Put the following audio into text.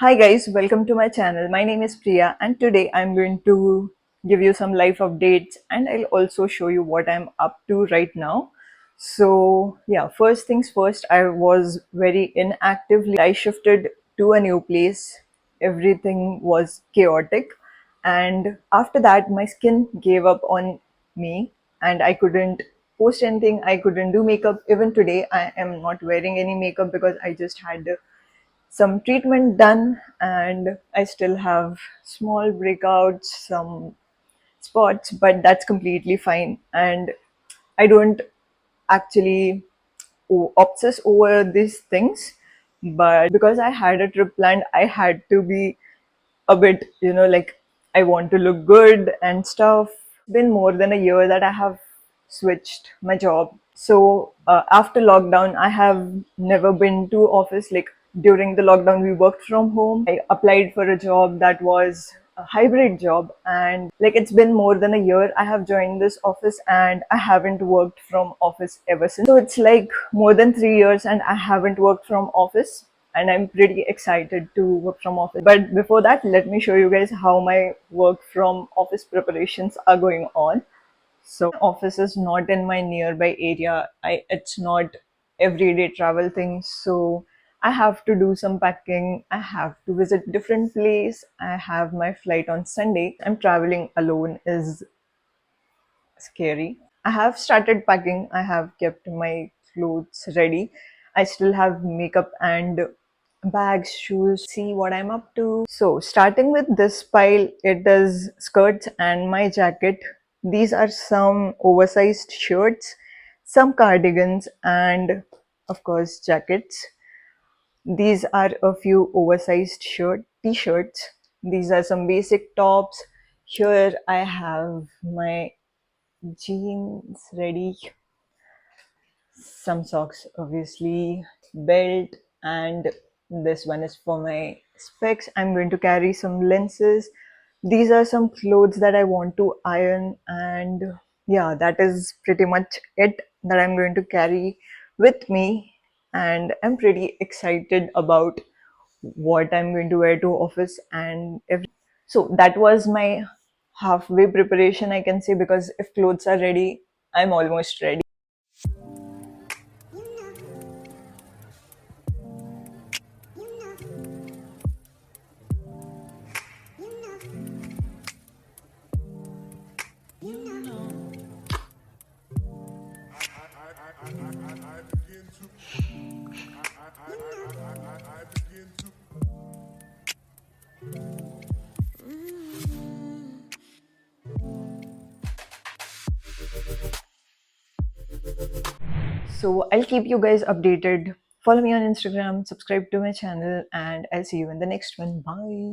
Hi guys, welcome to my channel. My name is Priya and today I'm going to give you some life updates and I'll also show you what I'm up to right now. So yeah, first things first, I was very inactive. I shifted to a new place. Everything was chaotic and after that my skin gave up on me and I couldn't post anything. I couldn't do makeup. Even today I am not wearing any makeup because I just had some treatment done and I still have small breakouts, some spots, but that's completely fine. And I don't actually obsess over these things, but because I had a trip planned, I had to be a bit, like I want to look good and stuff. Been more than a year that I have switched my job. So after lockdown, I have never been to office. Like during the lockdown, we worked from home. I applied for a job that was a hybrid job, and like it's been more than a year I have joined this office and I haven't worked from office ever since. So it's like more than 3 years and I haven't worked from office, and I'm pretty excited to work from office. But before that, let me show you guys how my work from office preparations are going on. So office is not in my nearby area. It's not everyday travel thing. So I have to do some packing. I have to visit different place. I have my flight on Sunday. I'm traveling alone is scary. I have started packing. I have kept my clothes ready. I still have makeup and bags, shoes. See what I'm up to. So starting with this pile, it is skirts and my jacket. These are some oversized shirts, some cardigans, and of course jackets. These are a few oversized t-shirts. These are some basic tops. Here I have my jeans ready, some socks obviously, belt, and this one is for my specs. I'm going to carry some lenses. These are some clothes that I want to iron, and yeah, that is pretty much it that I'm going to carry with me. And I'm pretty excited about what I'm going to wear to office and everything. So that was my halfway preparation, I can say, because if clothes are ready, I'm almost ready. So I'll keep you guys updated. Follow me on Instagram, subscribe to my channel, and I'll see you in the next one. Bye.